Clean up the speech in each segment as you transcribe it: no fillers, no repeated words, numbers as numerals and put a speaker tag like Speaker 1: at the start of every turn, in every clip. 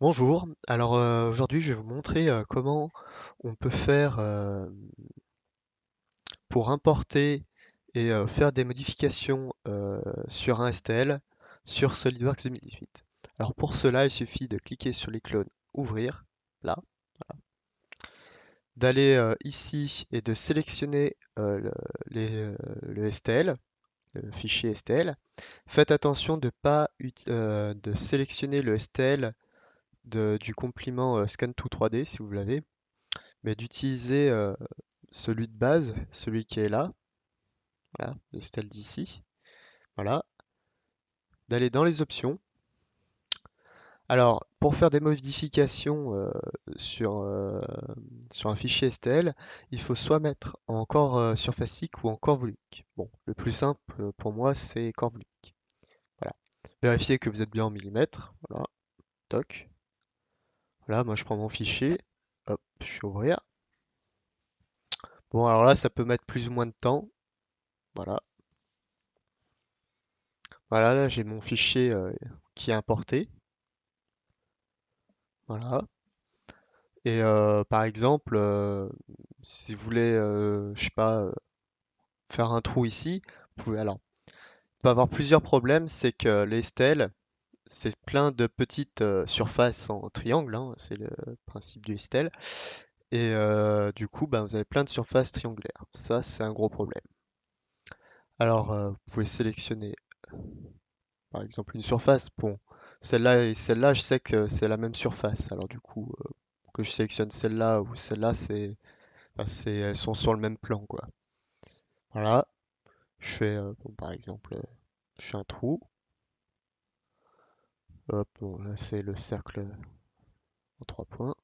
Speaker 1: Bonjour, alors aujourd'hui je vais vous montrer comment on peut faire pour importer et faire des modifications sur un STL sur SolidWorks 2018. Alors pour cela il suffit de cliquer sur l'icône ouvrir, là, d'aller ici et de sélectionner le STL, le fichier STL. Faites attention de pas de sélectionner le STL du complément Scan to 3D si vous l'avez, mais d'utiliser celui de base, celui qui est là, voilà, le style d'ici, voilà, d'aller dans les options. Alors, pour faire des modifications sur, euh, sur un fichier STL, il faut soit mettre en corps surfacique ou en corps volumique. Bon, le plus simple pour moi, c'est corps volumique. Voilà. Vérifiez que vous êtes bien en millimètres. Voilà, toc. Voilà, moi je prends mon fichier. Hop, je suis ouvrir. Bon, alors là, ça peut mettre plus ou moins de temps. Voilà. Voilà, là j'ai mon fichier qui est importé. Voilà. Et par exemple, si vous voulez, je sais pas, faire un trou ici, vous pouvez alors. Il peut avoir plusieurs problèmes, c'est que les stèles, c'est plein de petites surfaces en triangle, hein, c'est le principe du stèle. Et du coup, ben, vous avez plein de surfaces triangulaires. Ça, c'est un gros problème. Alors, vous pouvez sélectionner, par exemple, une surface. Bon, celle-là et celle-là, je sais que c'est la même surface. Alors du coup, que je sélectionne celle-là ou celle-là, elles sont sur le même plan, quoi. Voilà, je fais, bon, par exemple, je fais un trou. Hop, bon, là c'est le cercle en 3 points.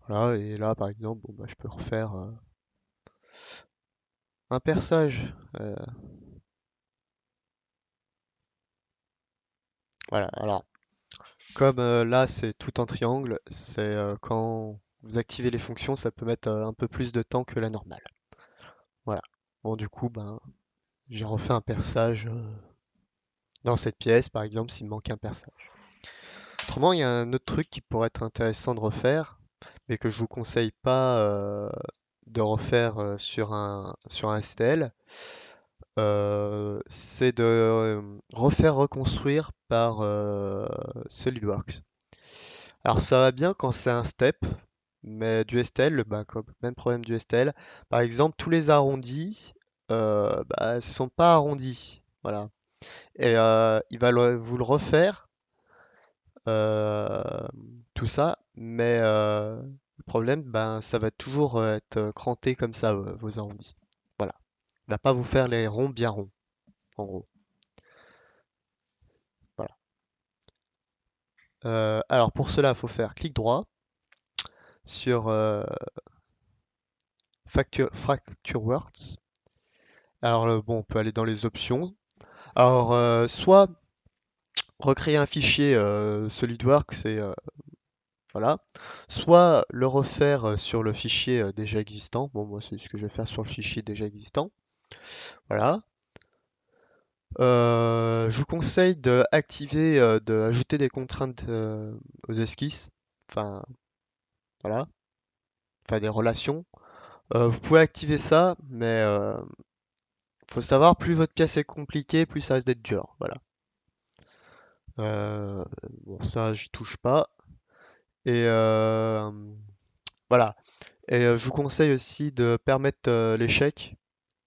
Speaker 1: Voilà, et là, par exemple, bon, bah, je peux refaire un perçage. Voilà, alors, comme là c'est tout en triangle, c'est quand vous activez les fonctions, ça peut mettre un peu plus de temps que la normale. Voilà. Bon, du coup, ben, j'ai refait un perçage dans cette pièce, par exemple, s'il me manque un perçage. Autrement, il y a un autre truc qui pourrait être intéressant de refaire, mais que je vous conseille pas de refaire sur un STL, c'est de refaire reconstruire par SolidWorks. Alors ça va bien quand c'est un step, mais du STL, bah, même problème du STL. Par exemple, tous les arrondis, bah, sont pas arrondis. Voilà. Et il va vous le refaire, euh, tout ça, mais le problème, ben, ça va toujours être cranté comme ça, vos arrondis. Voilà. Il va pas vous faire les ronds bien ronds, en gros. Voilà. Alors pour cela, il faut faire clic droit sur Fracture Words. Alors bon, on peut aller dans les options. Alors soit recréer un fichier SolidWorks et voilà. Soit le refaire sur le fichier déjà existant. Bon, moi, c'est ce que je vais faire sur le fichier déjà existant. Voilà. Je vous conseille d'activer, d'ajouter des contraintes aux esquisses. Enfin, voilà. Enfin, des relations. Vous pouvez activer ça, mais faut savoir, plus votre pièce est compliquée, plus ça risque d'être dur. Voilà. Euh, bon, ça, j'y touche pas. Et voilà. Et je vous conseille aussi de permettre l'échec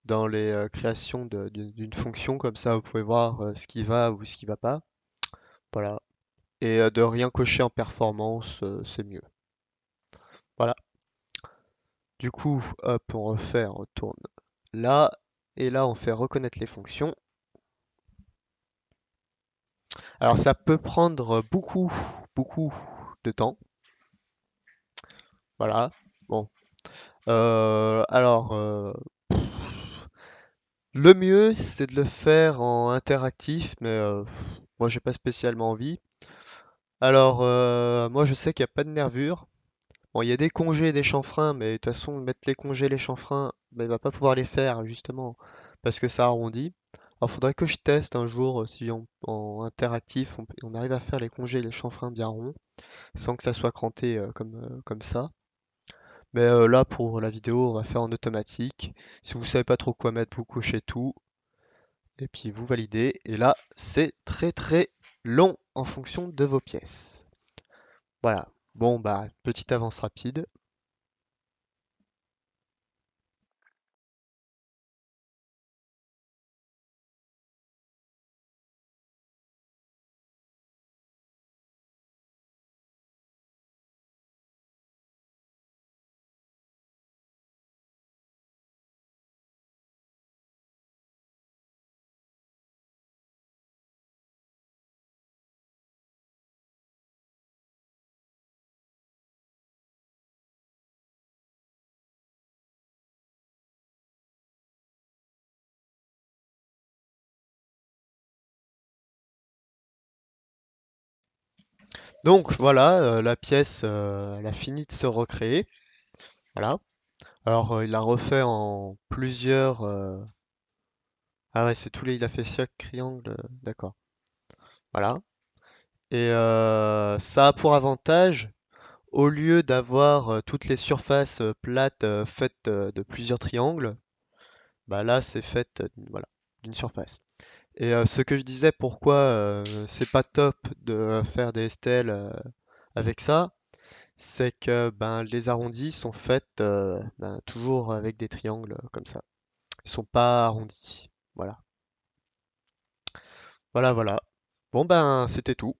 Speaker 1: dans les créations d'une fonction, comme ça vous pouvez voir ce qui va ou ce qui va pas. Voilà. Et de rien cocher en performance, c'est mieux. Voilà. Du coup, hop, on refait, on retourne là. Et là, on fait reconnaître les fonctions. Alors ça peut prendre beaucoup, beaucoup de temps. Voilà. Bon. Alors, le mieux, c'est de le faire en interactif, mais moi, j'ai pas spécialement envie. Alors, moi, je sais qu'il n'y a pas de nervure. Bon, il y a des congés et des chanfreins, mais de toute façon, mettre les congés et les chanfreins, ben, il va pas pouvoir les faire, justement, parce que ça arrondit. Alors faudrait que je teste un jour si en interactif on arrive à faire les congés et les chanfreins bien ronds sans que ça soit cranté comme ça. Mais là pour la vidéo on va faire en automatique. Si vous savez pas trop quoi mettre, vous cochez tout et puis vous validez. Et là c'est très très long en fonction de vos pièces. Voilà. Bon bah petite avance rapide. Donc voilà, la pièce elle a fini de se recréer. Voilà. Alors il l'a refait en plusieurs. Ah ouais, c'est tous les. Il a fait chaque triangle. D'accord. Voilà. Et ça a pour avantage, au lieu d'avoir toutes les surfaces plates faites de plusieurs triangles, bah là c'est fait voilà, d'une surface. Et ce que je disais, pourquoi c'est pas top de faire des STL avec ça, c'est que ben, les arrondis sont faits ben, toujours avec des triangles comme ça. Ils sont pas arrondis. Voilà. Voilà, voilà. Bon ben c'était tout.